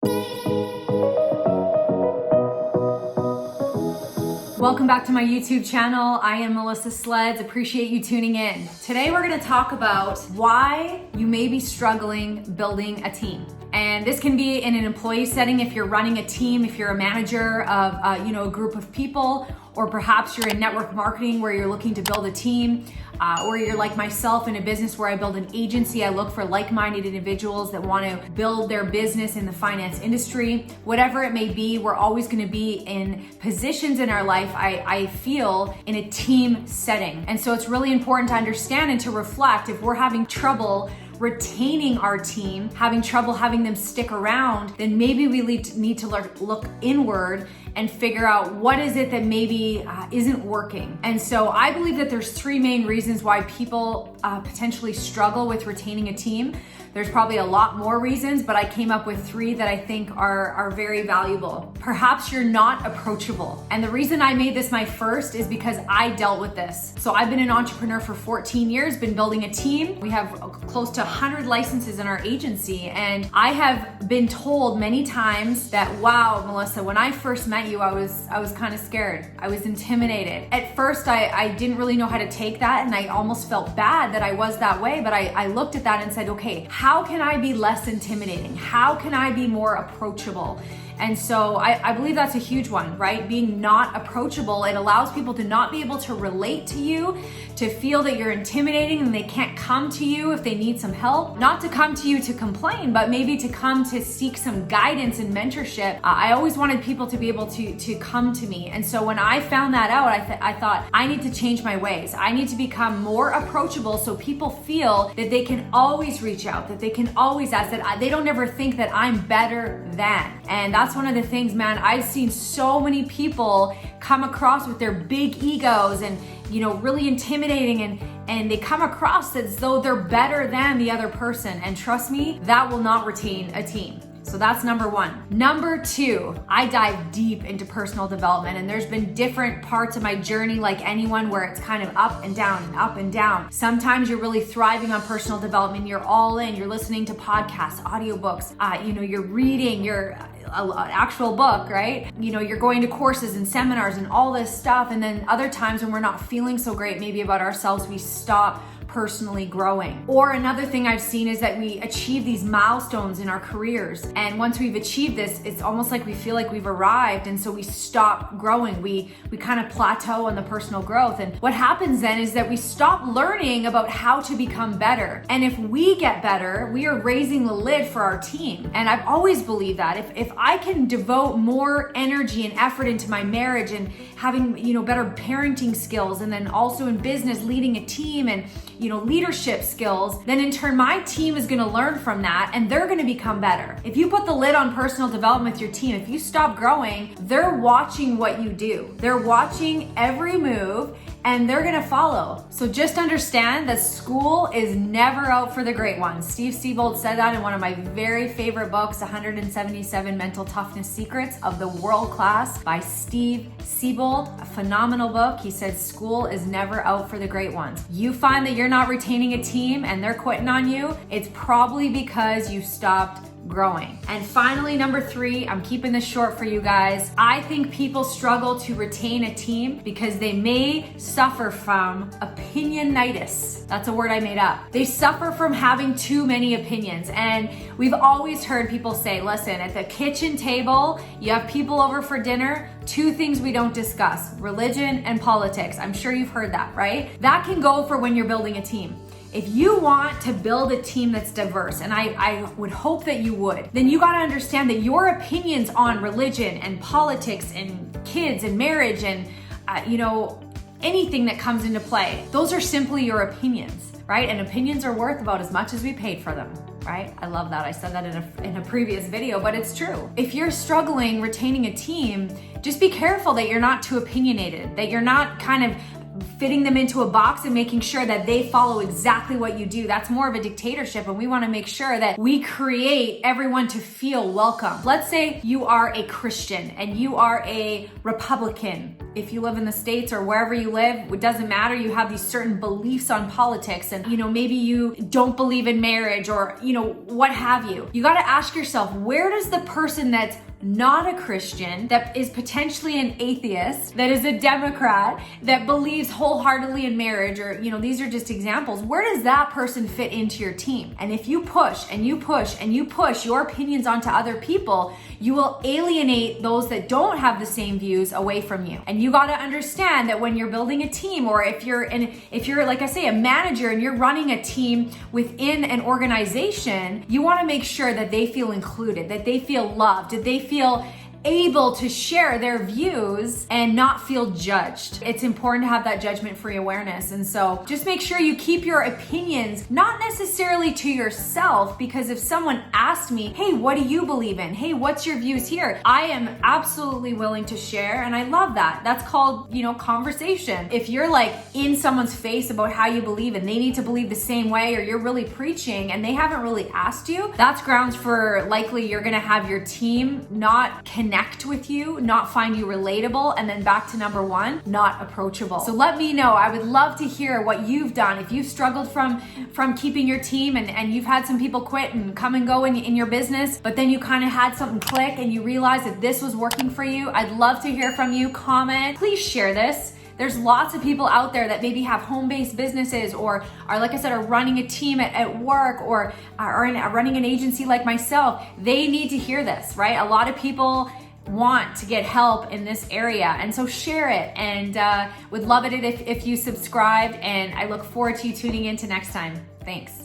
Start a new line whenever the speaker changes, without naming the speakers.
Welcome back to my YouTube channel. I am Melissa Sledz. Appreciate you tuning in. Today we're going to talk about why you may be struggling building a team. And this can be in an employee setting if you're running a team, if you're a manager of a group of people, or perhaps you're in network marketing where you're looking to build a team, or you're like myself in a business where I build an agency. I look for like-minded individuals that want to build their business in the finance industry. Whatever it may be, we're always going to be in positions in our life, I feel, in a team setting. And so it's really important to understand and to reflect if we're having trouble retaining our team, having trouble having them stick around, then maybe we need to look inward and figure out what is it that maybe isn't working. And so I believe that there's three main reasons why people potentially struggle with retaining a team. There's probably a lot more reasons, but I came up with three that I think are very valuable. Perhaps you're not approachable. And the reason I made this my first is because I dealt with this. So I've been an entrepreneur for 14 years, been building a team. We have close to 100 licenses in our agency. And I have been told many times that, wow, Melissa, when I first met you, I was kind of scared. I was intimidated. At first, I didn't really know how to take that, and I almost felt bad that I was that way, but I looked at that and said, okay, how can I be less intimidating? How can I be more approachable? And so I believe that's a huge one, right? Being not approachable, it allows people to not be able to relate to you, to feel that you're intimidating and they can't come to you if they need some help. Not to come to you to complain, but maybe to come to seek some guidance and mentorship. I always wanted people to be able to come to me. And so when I found that out, I thought, I need to change my ways. I need to become more approachable so people feel that they can always reach out, that they can always ask, that they don't ever think that I'm better than. And that's one of the things, man, I've seen so many people come across with their big egos and, really intimidating, and they come across as though they're better than the other person. And trust me, that will not retain a team. So that's number one. Number two, I dive deep into personal development, and there's been different parts of my journey like anyone where it's kind of up and down and up and down. Sometimes you're really thriving on personal development. You're all in, you're listening to podcasts, audiobooks, you're reading your actual book, right? You're going to courses and seminars and all this stuff. And then other times when we're not feeling so great maybe about ourselves, we stop personally growing. Or another thing I've seen is that we achieve these milestones in our careers. And once we've achieved this, it's almost like we feel like we've arrived. And so we stop growing. We kind of plateau on the personal growth. And what happens then is that we stop learning about how to become better. And if we get better, we are raising the lid for our team. And I've always believed that if I can devote more energy and effort into my marriage and having, better parenting skills, and then also in business, leading a team and, leadership skills, then in turn, my team is going to learn from that and they're going to become better. If you put the lid on personal development with your team, if you stop growing, they're watching what you do. They're watching every move and they're gonna follow. So just understand that school is never out for the great ones. Steve Siebold said that in one of my very favorite books, 177 Mental Toughness Secrets of the World Class by Steve Siebold, a phenomenal book. He said school is never out for the great ones. You find that you're not retaining a team and they're quitting on you, it's probably because you stopped growing. And finally, number three, I'm keeping this short for you guys. I think people struggle to retain a team because they may suffer from opinionitis. That's a word I made up. They suffer from having too many opinions. And we've always heard people say, listen, at the kitchen table, you have people over for dinner, two things we don't discuss, religion and politics. I'm sure you've heard that, right? That can go for when you're building a team. If you want to build a team that's diverse, and I would hope that you would, then you got to understand that your opinions on religion and politics and kids and marriage and, anything that comes into play, those are simply your opinions, right? And opinions are worth about as much as we paid for them, right? I love that. I said that in a previous video, but it's true. If you're struggling retaining a team, just be careful that you're not too opinionated, that you're not kind of fitting them into a box and making sure that they follow exactly what you do. That's more of a dictatorship, and we want to make sure that we create everyone to feel welcome. Let's say you are a Christian and you are a Republican. if you live in the States or wherever you live, it doesn't matter. You have these certain beliefs on politics and, maybe you don't believe in marriage or, what have you. You got to ask yourself, where does the person that's not a Christian, that is potentially an atheist, that is a Democrat, that believes wholeheartedly in marriage, or, these are just examples. Where does that person fit into your team? And if you push and you push and you push your opinions onto other people, you will alienate those that don't have the same views away from you. And you got to understand that when you're building a team, or if you're like I say, a manager and you're running a team within an organization, you want to make sure that they feel included, that they feel loved, that they feel able to share their views and not feel judged. It's important to have that judgment-free awareness. And so just make sure you keep your opinions not necessarily to yourself, because if someone asked me, hey, what do you believe in? Hey, what's your views here? I am absolutely willing to share, and I love that. That's called, conversation. If you're like in someone's face about how you believe and they need to believe the same way, or you're really preaching and they haven't really asked you, that's grounds for likely you're gonna have your team not connect with you, not find you relatable, and then back to number one, not approachable. So let me know. I would love to hear what you've done. If you've struggled from keeping your team and you've had some people quit and come and go in your business, but then you kind of had something click and you realized that this was working for you, I'd love to hear from you. Comment. Please share this. There's lots of people out there that maybe have home-based businesses, or are, like I said, are running a team at work, or are running an agency like myself. They need to hear this, right? A lot of people want to get help in this area, and so share it, and would love it if you subscribed, and I look forward to you tuning in to next time. Thanks.